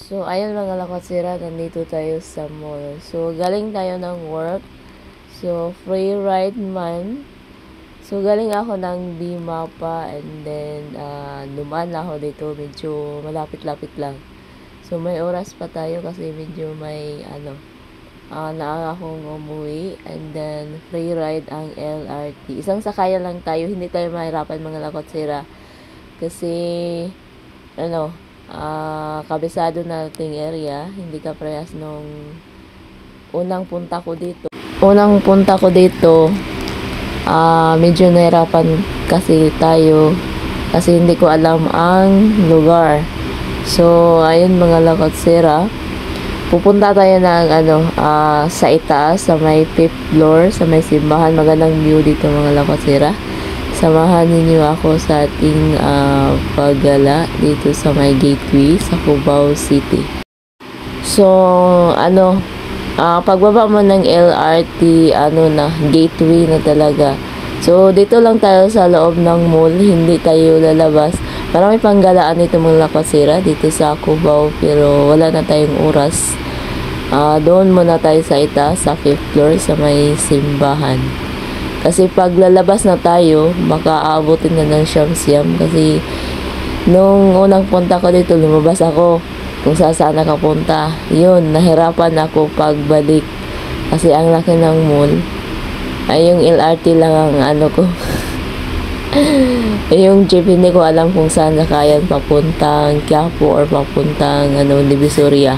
So, ayun mga lakotsira, nandito tayo sa mall. So, galing tayo ng work. So, free ride man. So, galing ako ng Bima pa and then, dumaan na ako dito. Medyo malapit-lapit lang. So, may oras pa tayo kasi medyo may, naaga akong umuwi. And then, free ride ang LRT. Isang sakaya lang tayo. Hindi tayo mahirapan mga lakotsira. Kasi, kabisado nating area, hindi ka parehas nung unang punta ko dito. Medyo nahirapan kasi tayo kasi hindi ko alam ang lugar. So, ayun mga lakotsira, pupunta tayo ng sa itaas, sa may 5th floor, sa may simbahan. Magandang view dito mga lakotsira. Samahan ninyo ako sa ating paggala dito sa may gateway sa Cubao City. So, pagbaba mo ng LRT, gateway na talaga. So, dito lang tayo sa loob ng mall, hindi tayo lalabas. Marami pang galaan dito mga lakotsira dito sa Cubao, pero wala na tayong oras. Doon muna tayo sa itaas, sa 5th floor, sa may simbahan. Kasi pag lalabas na tayo, baka aabutin na ng siyam-siyam. Kasi nung unang punta ko dito, lumabas ako kung saan nakapunta. Yun, nahirapan ako pagbalik. Kasi ang laki ng mall. Ay, yung LRT lang ang ko. Yung jeep, hindi ko alam kung saan nakayan papuntang Quiapo or papuntang Divisoria.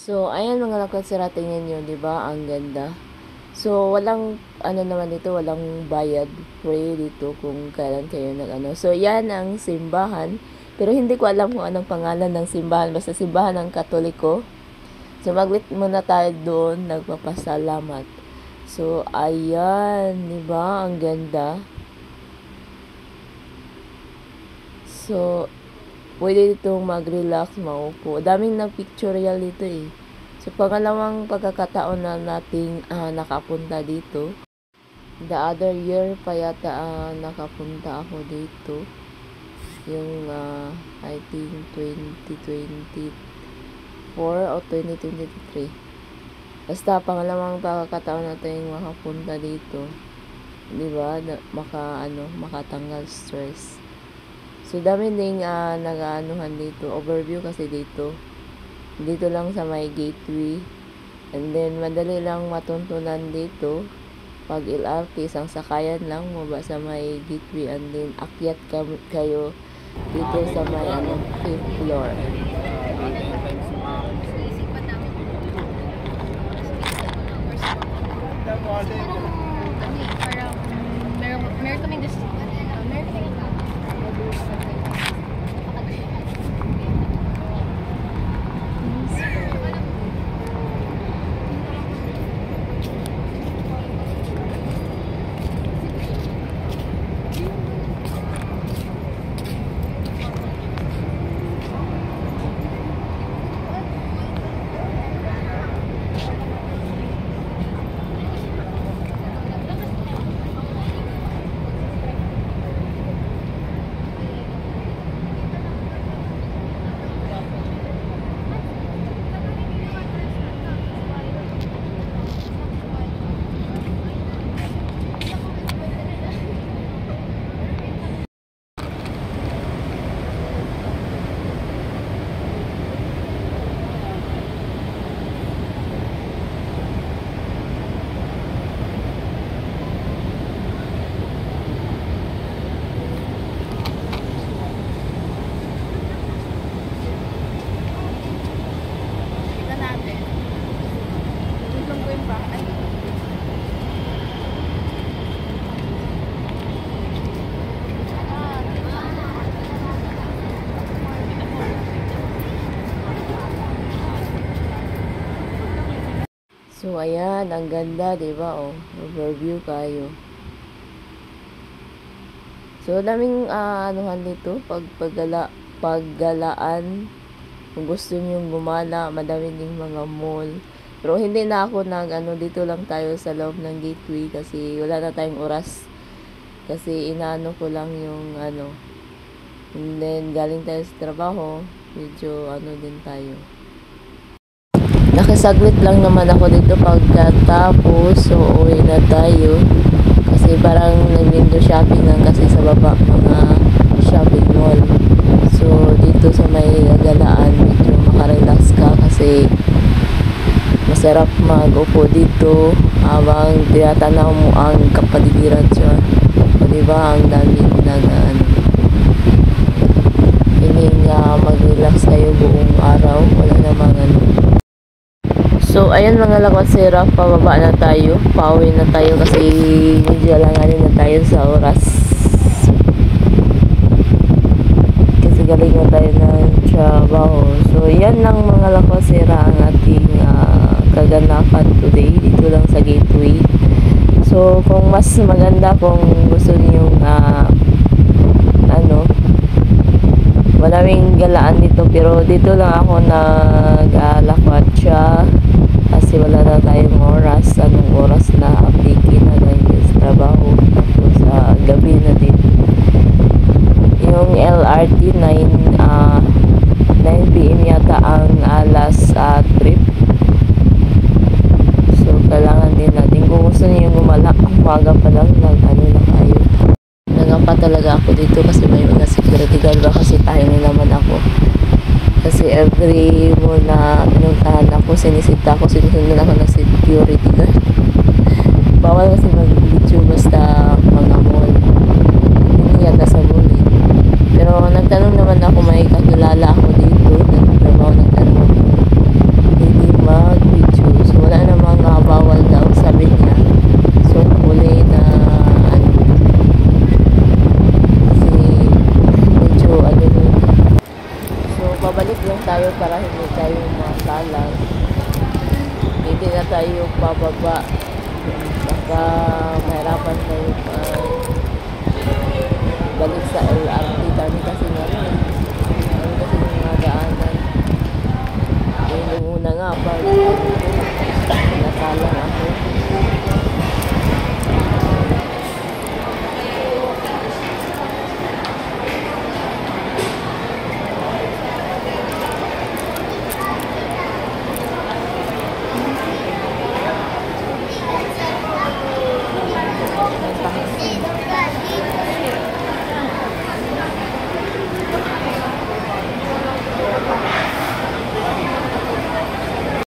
So, ayan mga lakatsira, tingnan nyo, di ba? Ang ganda. So, walang, ano naman dito, walang bayad. Free dito kung kailan kayo nag-ano. So, yan ang simbahan. Pero hindi ko alam kung anong pangalan ng simbahan. Basta simbahan ng Katoliko. So, maglit muna tayo doon. Nagpapasalamat. So, ayan. Di ba? Ang ganda. So, pwede ditong mag-relax, maupo. Daming nag-pictorial dito eh. So, pangalawang pagkakataon na nating nakapunta dito. The other year pa yata nakapunta ako dito. Yung, I think, 2024 o 2023. Basta, pangalawang pagkakataon natin makapunta dito. Diba? Makatanggal stress. So, dami ding nag-aanuhan dito. Overview kasi dito. Dito lang sa may gateway. And then, madali lang matuntunan dito. Pag LRT, isang sakayan lang, maba sa may gateway. And then, akyat kayo dito sa may 5th floor. Meron kaming gusto. Meron kaming So, ayan. Ang ganda, diba? Oh, overview kayo. So, daming anuhan dito. Paggalaan. Kung gusto nyong gumala, madami ding mga mall. Pero hindi na ako dito lang tayo sa loob ng gateway kasi wala na tayong oras. Kasi inaano ko lang yung and then galing tayo sa trabaho, medyo din tayo. Nakasaglit lang naman ako dito pagkatapos, so uwi na tayo. Kasi parang nag-window shopping lang kasi sa baba mga shopping mall. So dito sa may galaan, medyo makarelax ka kasi masarap mag-upo dito habang tinatanaw mo ang kapaligiran siya. O diba, ang dami hiling mag-relax kayo buong araw, wala namang So, ayan mga lakatsira, pababa na tayo, pauwi na tayo kasi medyo alanganin na tayo sa oras. Kasi galing na tayo ng trabaho. So, yan lang mga lakatsira ang ating kaganapan today dito lang sa gateway. So, kung mas maganda, kung gusto niyong maraming galaan dito, pero dito lang ako nag-alakwatsa kasi wala na tayong oras. Anong oras na update na dahil sa trabaho, tapos gabi na din. Yung LRT 9 PM yata ang alas trip. So kailangan din natin, kung gusto niyo gumala, umaga pa lang na kayo. Nagapa talaga ako dito kasi may mga security guard ba, kasi timing naman ako. Kasi every mo na pinuntahan ako, sinisita ako, sinusundan ako ng security guard. Bawal kasi mag-video basta mga mall. Hindi yata sa mall eh. Pero nagtanong naman ako, may kakilala ako dito, nagtrabaho, nagtanong ako. Hindi hindi na tayo pababa. Baka mahirapan tayo pa balik sa LRT. Dami kasi nga rin. Dami kasi mga daanan. Yung una nga, pag